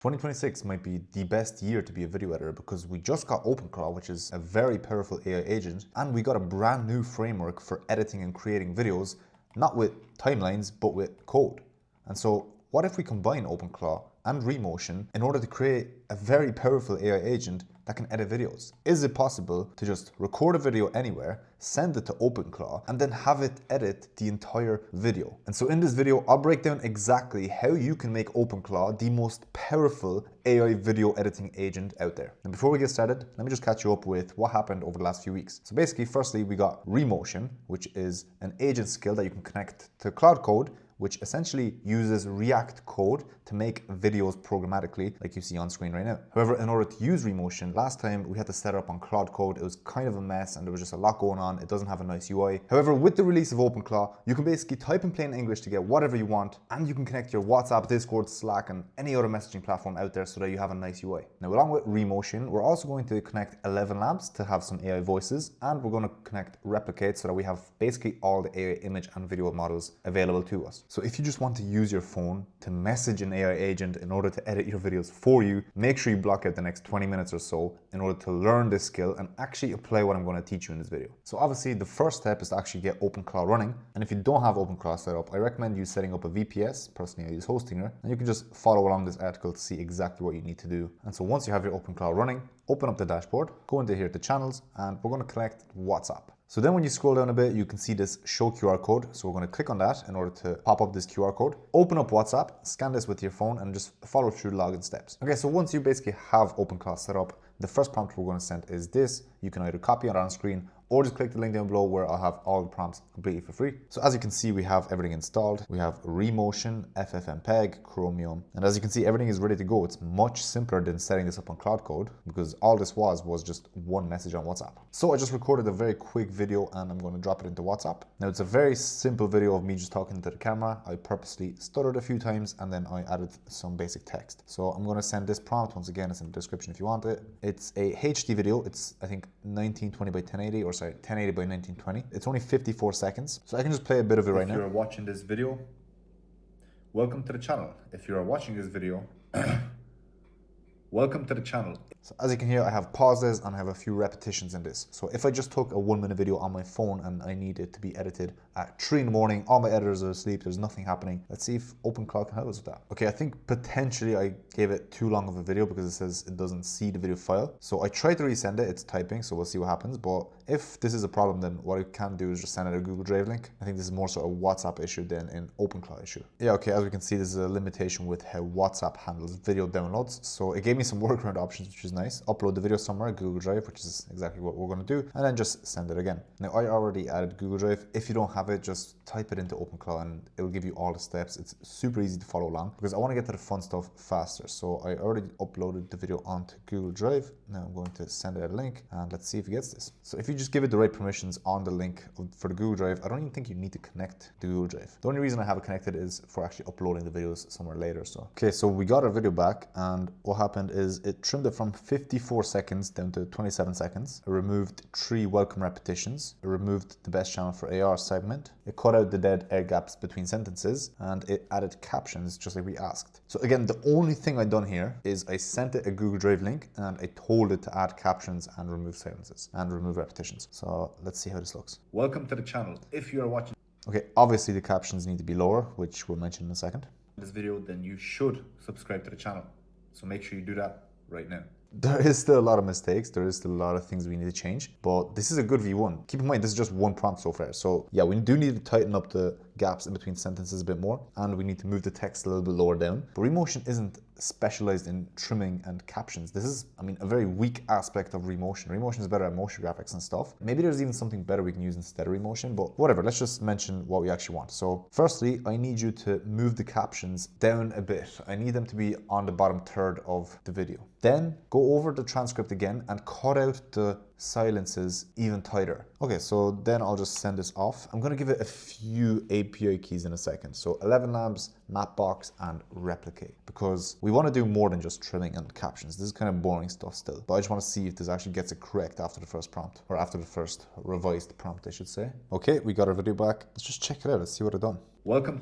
2026 might be the best year to be a video editor because we just got OpenClaw, which is a very powerful AI agent, and we got a brand new framework for editing and creating videos, not with timelines, but with code. And so what if we combine OpenClaw and Remotion in order to create a very powerful AI agent that can edit videos? Is it possible to just record a video anywhere, send it to OpenClaw, and then have it edit the entire video? And so in this video, I'll break down exactly how you can make OpenClaw the most powerful AI video editing agent out there. And before we get started, let me just catch you up with what happened over the last few weeks. So basically, firstly, we got Remotion, which is an agent skill that you can connect to Cloud Code, which essentially uses React code to make videos programmatically like you see on screen right now. However, in order to use Remotion, last time we had to set it up on Cloud Code. It was kind of a mess and there was just a lot going on. It doesn't have a nice UI. However, with the release of OpenClaw, you can basically type in plain English to get whatever you want, and you can connect your WhatsApp, Discord, Slack, and any other messaging platform out there so that you have a nice UI. Now, along with Remotion, we're also going to connect 11 Labs to have some AI voices, and we're going to connect Replicate so that we have basically all the AI image and video models available to us. So if you just want to use your phone to message an AI agent in order to edit your videos for you, make sure you block out the next 20 minutes or so in order to learn this skill and actually apply what I'm going to teach you in this video. So obviously the first step is to actually get OpenClaw running. And if you don't have OpenClaw set up, I recommend you setting up a VPS. Personally, I use Hostinger, and you can just follow along this article to see exactly what you need to do. And so once you have your OpenClaw running, open up the dashboard, go into here to channels, and we're going to connect WhatsApp. So then when you scroll down a bit, you can see this show QR code. So we're going to click on that in order to pop up this QR code. Open up WhatsApp, scan this with your phone, and just follow through the login steps. Okay, so once you basically have OpenClaw set up, the first prompt we're going to send is this. You can either copy it on screen or just click the link down below where I'll have all the prompts completely for free. So as you can see, we have everything installed. We have Remotion, FFmpeg, Chromium, and as you can see, everything is ready to go. It's much simpler than setting this up on Cloud Code because all this was just one message on WhatsApp. So I just recorded a very quick video and I'm going to drop it into WhatsApp. Now it's a very simple video of me just talking to the camera. I purposely stuttered a few times and then I added some basic text. So I'm going to send this prompt. Once again, it's in the description if you want it. It's a HD video. It's I think 1920 by 1080 or 1080 by 1920. It's only 54 seconds. So I can just play a bit of it right now. If you're watching this video, welcome to the channel. If you're watching this video, welcome to the channel. So as you can hear, I have pauses and I have a few repetitions in this. So if I just took a 1-minute video on my phone and I need it to be edited at 3 in the morning, all my editors are asleep, there's nothing happening. Let's see if OpenClaw can help us with that. Okay, I think potentially I gave it too long of a video because it says it doesn't see the video file. So I tried to resend it, it's typing, so we'll see what happens. But if this is a problem, then what I can do is just send it a Google Drive link. I think this is more sort of a WhatsApp issue than an OpenClaw issue. Yeah, okay, as we can see, there's a limitation with how WhatsApp handles video downloads. So it gave me some workaround options, which is nice. Upload the video somewhere, Google Drive, which is exactly what we're going to do, and then just send it again. Now, I already added Google Drive. If you don't have it, just type it into OpenClaw and it'll give you all the steps. It's super easy to follow along because I want to get to the fun stuff faster. So I already uploaded the video onto Google Drive. Now I'm going to send it a link and let's see if it gets this. So if you just give it the right permissions on the link for the Google Drive, I don't even think you need to connect the Google Drive. The only reason I have it connected is for actually uploading the videos somewhere later. So, okay, so we got our video back and what happened is it trimmed it from 54 seconds down to 27 seconds. It removed 3 welcome repetitions. It removed the best channel for AR segment. It cut out the dead air gaps between sentences and it added captions just like we asked. So again, the only thing I've done here is I sent it a Google Drive link and I told it to add captions and remove silences and remove repetitions. So let's see how this looks. Welcome to the channel. If you are watching. Okay, obviously the captions need to be lower, which we'll mention in a second. This video, then you should subscribe to the channel. So make sure you do that right now. There is still a lot of mistakes. There is still a lot of things we need to change, but this is a good V1. Keep in mind, this is just one prompt so far. So yeah, we do need to tighten up the gaps in between sentences a bit more, and we need to move the text a little bit lower down. But Remotion isn't specialized in trimming and captions. This is, I mean, a very weak aspect of Remotion. Remotion is better at motion graphics and stuff. Maybe there's even something better we can use instead of Remotion, but whatever, let's just mention what we actually want. So firstly, I need you to move the captions down a bit. I need them to be on the bottom third of the video. Then go over the transcript again and cut out the silences even tighter. Okay, so then I'll just send this off. I'm going to give it a few API keys in a second. So 11 Labs, Mapbox, and Replicate, because we want to do more than just trimming and captions. This is kind of boring stuff still, but I just want to see if this actually gets it correct after the first prompt, or after the first revised prompt, I should say. Okay, we got our video back. Let's just check it out. Let's see what I've done. Welcome.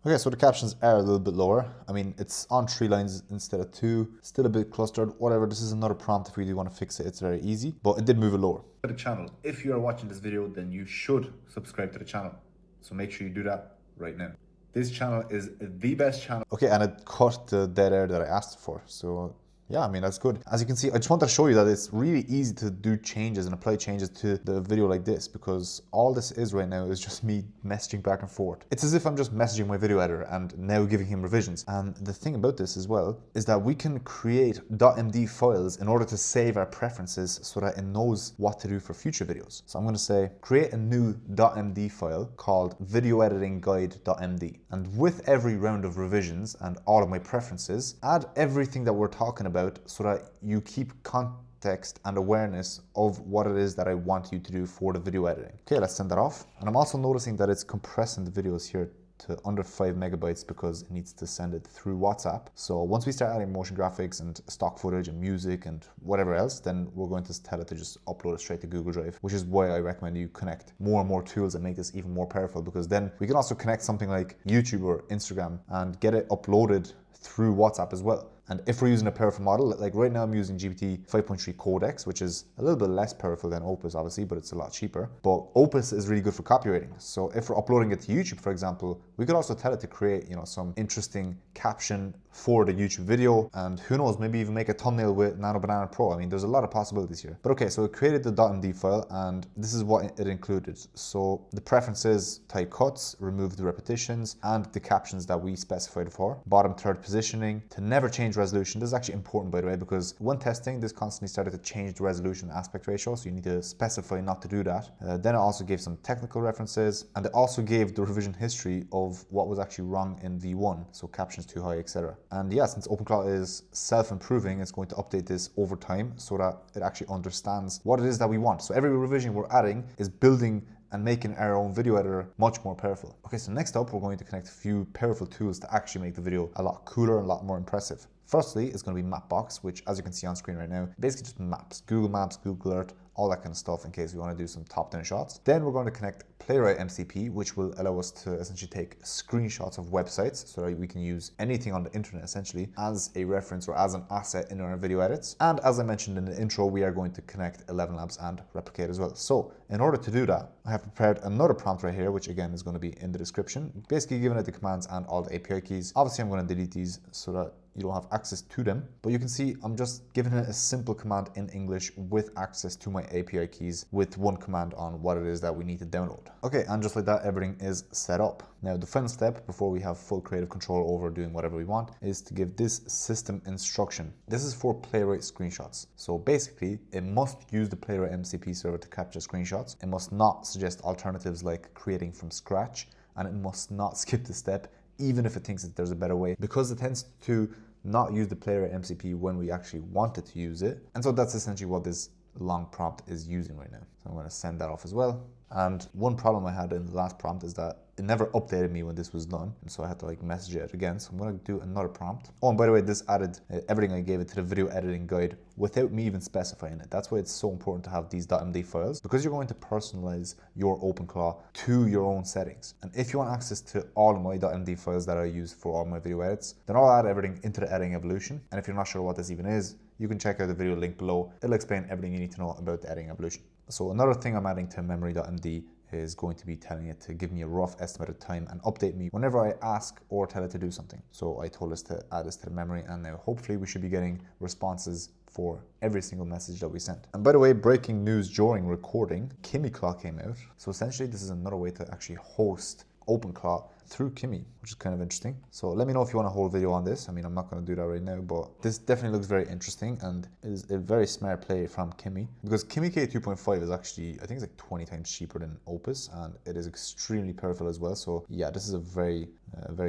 Okay, so the captions are a little bit lower. I mean, it's on 3 lines instead of 2. Still a bit clustered, whatever. This is another prompt if we do want to fix it. It's very easy, but it did move it lower. To the channel. If you are watching this video, then you should subscribe to the channel. So make sure you do that right now. This channel is the best channel. Okay, and it cut the dead air that I asked for. So yeah, I mean, that's good. As you can see, I just want to show you that it's really easy to do changes and apply changes to the video like this, because all this is right now is just me messaging back and forth. It's as if I'm just messaging my video editor and now giving him revisions. And the thing about this as well is that we can create .md files in order to save our preferences so that it knows what to do for future videos. So I'm going to say, create a new .md file called videoeditingguide.md. And with every round of revisions and all of my preferences, add everything that we're talking about so that you keep context and awareness of what it is that I want you to do for the video editing. Okay, let's send that off. And I'm also noticing that it's compressing the videos here to under 5 megabytes because it needs to send it through WhatsApp. So once we start adding motion graphics and stock footage and music and whatever else, then we're going to tell it to just upload it straight to Google Drive, which is why I recommend you connect more and more tools and make this even more powerful, because then we can also connect something like YouTube or Instagram and get it uploaded through WhatsApp as well. And if we're using a powerful model, like right now I'm using GPT 5.3 Codex, which is a little bit less powerful than Opus, obviously, but it's a lot cheaper. But Opus is really good for copywriting. So if we're uploading it to YouTube, for example, we could also tell it to create, some interesting caption for the YouTube video, and who knows, maybe even make a thumbnail with Nano Banana Pro. I mean, there's a lot of possibilities here. But okay, so it created the .md file, and this is what it included. So the preferences, type cuts, remove the repetitions, and the captions that we specified for. Bottom third positioning, to never change resolution. This is actually important, by the way, because when testing, this constantly started to change the resolution aspect ratio, so you need to specify not to do that. Then it also gave some technical references, and it also gave the revision history of what was actually wrong in V1, so captions too high, etc. And yeah, since OpenClaw is self-improving, it's going to update this over time so that it actually understands what it is that we want. So every revision we're adding is building and making our own video editor much more powerful. Okay, so next up, we're going to connect a few powerful tools to actually make the video a lot cooler and a lot more impressive. Firstly, it's going to be Mapbox, which, as you can see on screen right now, basically just maps, Google Maps, Google Earth, all that kind of stuff in case we want to do some top-down shots. Then we're going to connect Playwright MCP, which will allow us to essentially take screenshots of websites so that we can use anything on the internet essentially as a reference or as an asset in our video edits. And as I mentioned in the intro, we are going to connect 11 Labs and Replicate as well. So in order to do that, I have prepared another prompt right here, which again is going to be in the description, basically giving it the commands and all the API keys. Obviously, I'm going to delete these so that you don't have access to them, but you can see I'm just giving it a simple command in English with access to my API keys with one command on what it is that we need to download. Okay, and just like that, everything is set up. Now, the final step before we have full creative control over doing whatever we want is to give this system instruction. This is for Playwright screenshots. So basically, it must use the Playwright MCP server to capture screenshots. It must not suggest alternatives like creating from scratch, and it must not skip the step even if it thinks that there's a better way, because it tends to not use the Playwright MCP when we actually wanted to use it. And so that's essentially what this long prompt is using right now. So I'm going to send that off as well. And one problem I had in the last prompt is that it never updated me when this was done, and so I had to message it again. So I'm going to do another prompt. Oh, and by the way, this added everything I gave it to the video editing guide without me even specifying it. That's why it's so important to have these .md files, because you're going to personalize your OpenClaw to your own settings. And if you want access to all of my .md files that I use for all my video edits, then I'll add everything into the editing evolution. And if you're not sure what this even is, you can check out the video link below. It'll explain everything you need to know about the editing evolution. So another thing I'm adding to memory.md is going to be telling it to give me a rough estimated time and update me whenever I ask or tell it to do something. So I told us to add this to the memory, and now hopefully we should be getting responses for every single message that we sent. And by the way, breaking news during recording, KimiClaw came out. So essentially this is another way to actually host OpenClaw through Kimi, which is kind of interesting. So let me know if you want a whole video on this. I mean, I'm not going to do that right now, but this definitely looks very interesting and is a very smart play from Kimi, because Kimi K 2.5 is actually, I think it's like 20 times cheaper than Opus, and it is extremely powerful as well. So yeah, this is a very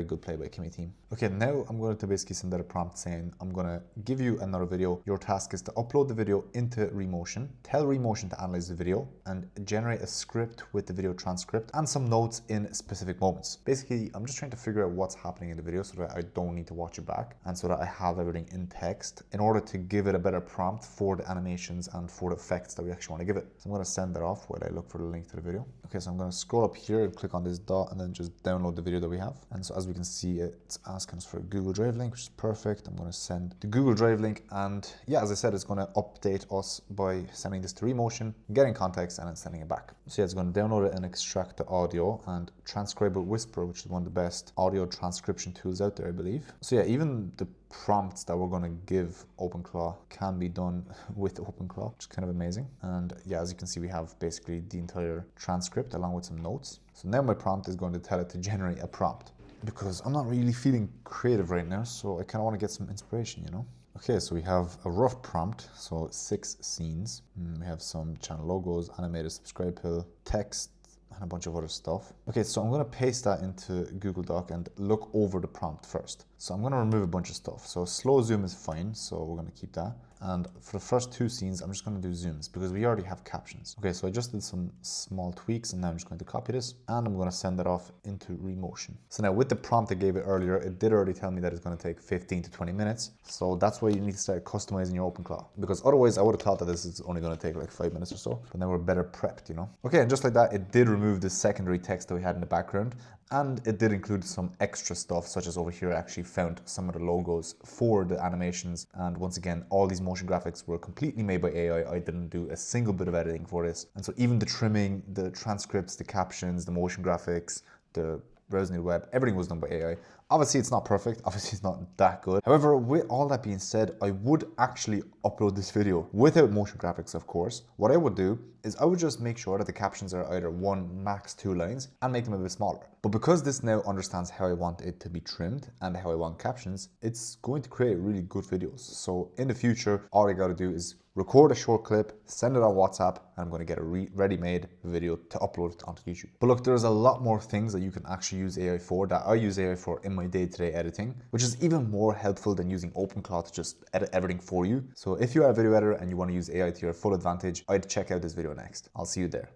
good play by Kimi team. Okay, now I'm going to basically send out a prompt saying, I'm going to give you another video. Your task is to upload the video into Remotion, tell Remotion to analyze the video, and generate a script with the video transcript and some notes in specific moments. Basically, basically, I'm just trying to figure out what's happening in the video so that I don't need to watch it back, and so that I have everything in text in order to give it a better prompt for the animations and for the effects that we actually want to give it. So I'm going to send that off while I look for the link to the video. Okay, so I'm going to scroll up here and click on this dot and then just download the video that we have. And so as we can see, it's asking us for a Google Drive link, which is perfect. I'm going to send the Google Drive link, and yeah, as I said, it's going to update us by sending this to Remotion, getting context, and then sending it back. So yeah, it's going to download it and extract the audio and transcribe with Whisper, which is one of the best audio transcription tools out there, I believe. So yeah, even the prompts that we're going to give OpenClaw can be done with OpenClaw, which is kind of amazing. And yeah, as you can see, we have basically the entire transcript along with some notes. So now my prompt is going to tell it to generate a prompt, because I'm not really feeling creative right now, so I kind of want to get some inspiration, you know? Okay, so we have a rough prompt, so 6 scenes. We have some channel logos, animated subscribe pill, text, and a bunch of other stuff. Okay, so I'm going to paste that into Google Doc and look over the prompt first. So I'm going to remove a bunch of stuff. So slow zoom is fine, so we're going to keep that. And for the first 2 scenes, I'm just going to do zooms because we already have captions. Okay, so I just did some small tweaks, and now I'm just going to copy this and I'm going to send that off into Remotion. So now with the prompt I gave it earlier, it did already tell me that it's going to take 15 to 20 minutes. So that's why you need to start customizing your OpenClaw, because otherwise I would have thought that this is only going to take like 5 minutes or so, but now we're better prepped, you know? Okay, and just like that, it did remove the secondary text that we had in the background, and it did include some extra stuff, such as over here I actually found some of the logos for the animations. And once again, all these motion graphics were completely made by AI. I didn't do a single bit of editing for this. And so even the trimming, the transcripts, the captions, the motion graphics, the browsing the web, everything was done by AI. Obviously it's not perfect, obviously it's not that good. However, with all that being said, I would actually upload this video without motion graphics, of course. What I would do is I would just make sure that the captions are either 1, max 2 lines, and make them a bit smaller. But because this now understands how I want it to be trimmed and how I want captions, it's going to create really good videos. So in the future, all I gotta do is record a short clip, send it on WhatsApp, and I'm going to get a ready-made video to upload it onto YouTube. But look, there's a lot more things that you can actually use AI for, that I use AI for in my day-to-day editing, which is even more helpful than using OpenClaw to just edit everything for you. So if you are a video editor and you want to use AI to your full advantage, I'd check out this video next. I'll see you there.